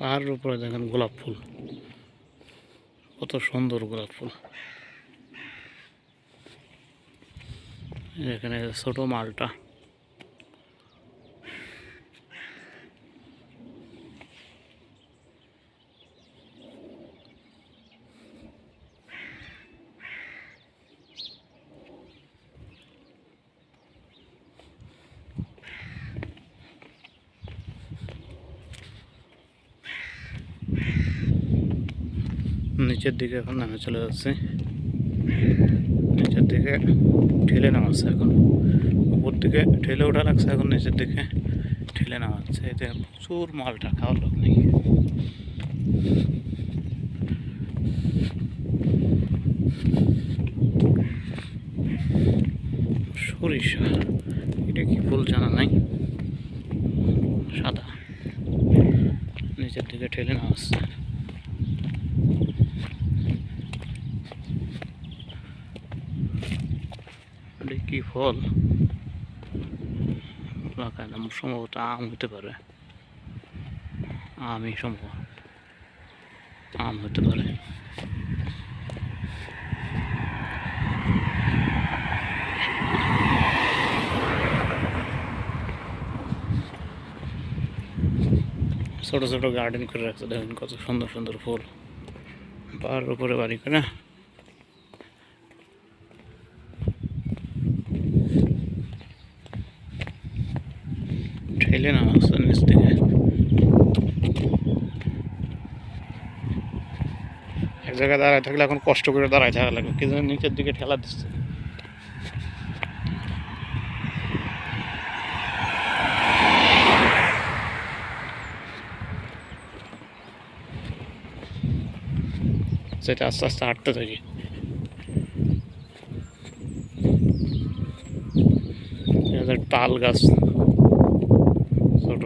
পাহাড়ের উপরে দেখেন গোলাপ ফুল, কত সুন্দর গোলাপ ফুল। এখানে ছোট মালটা, নিচের দিকে এখন নামে চলে যাচ্ছে। নিচের দিকে ঠেলে নামাচ্ছে, এখন উপর দিকে ঠেলে ওঠা লাগছে, এখন নিচের দিকে ঠেলে নামাচ্ছে। এতে প্রচুর মালটা, খাওয়ার লোক নেই। সরিষা, এটা কি ফুল জানা নাই, সাদা, নিচের দিকে ঠেলে নামাচ্ছে। এটা কি ফল সম্ভবত আম হতে পারে, আমই সম্ভব, আম হতে পারে। ছোট ছোট গার্ডেন করে রাখছে, দেখেন কত সুন্দর সুন্দর ফুল। পাহাড়ের উপরে বাড়ি করে ঠেলে নামাচ্ছে নিচ থেকে। এক জায়গায় দাঁড়ায় থাকলে এখন কষ্ট করে দাঁড়ায় থাকা লাগবে, কি যেন নিচের দিকে ঠেলা দিচ্ছে। সেটা আস্তে আস্তে হাঁটতে থাকি। তাল গাছ ছোট,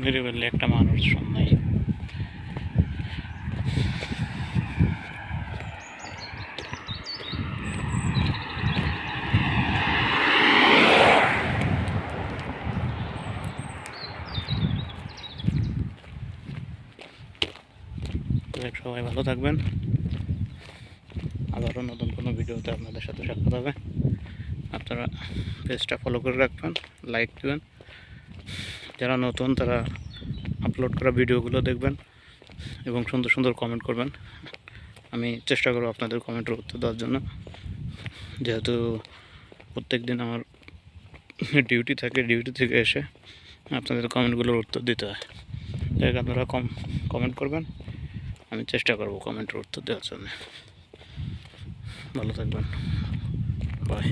নিরিবিলি একটা মানুষ নাই। সবাই ভালো থাকবেন, আবারও নতুন কোনো ভিডিওতে আপনাদের সাথে সাক্ষাৎ হবে। আপনারা পেজটা ফলো করে রাখবেন, লাইক দেবেন। যারা নতুন তারা আপলোড করা ভিডিওগুলো দেখবেন এবং সুন্দর সুন্দর কমেন্ট করবেন। আমি চেষ্টা করব আপনাদের কমেন্টের উত্তর দেওয়ার জন্য, যেহেতু প্রত্যেক দিন আমার ডিউটি থাকে, ডিউটি থেকে এসে আপনাদের কমেন্টগুলোর উত্তর দিতে হয়। তাই আপনারা কমেন্ট করবেন, আমি চেষ্টা করব কমেন্টের উত্তর দেওয়ার জন্য। ভালো থাকবেন, বাই।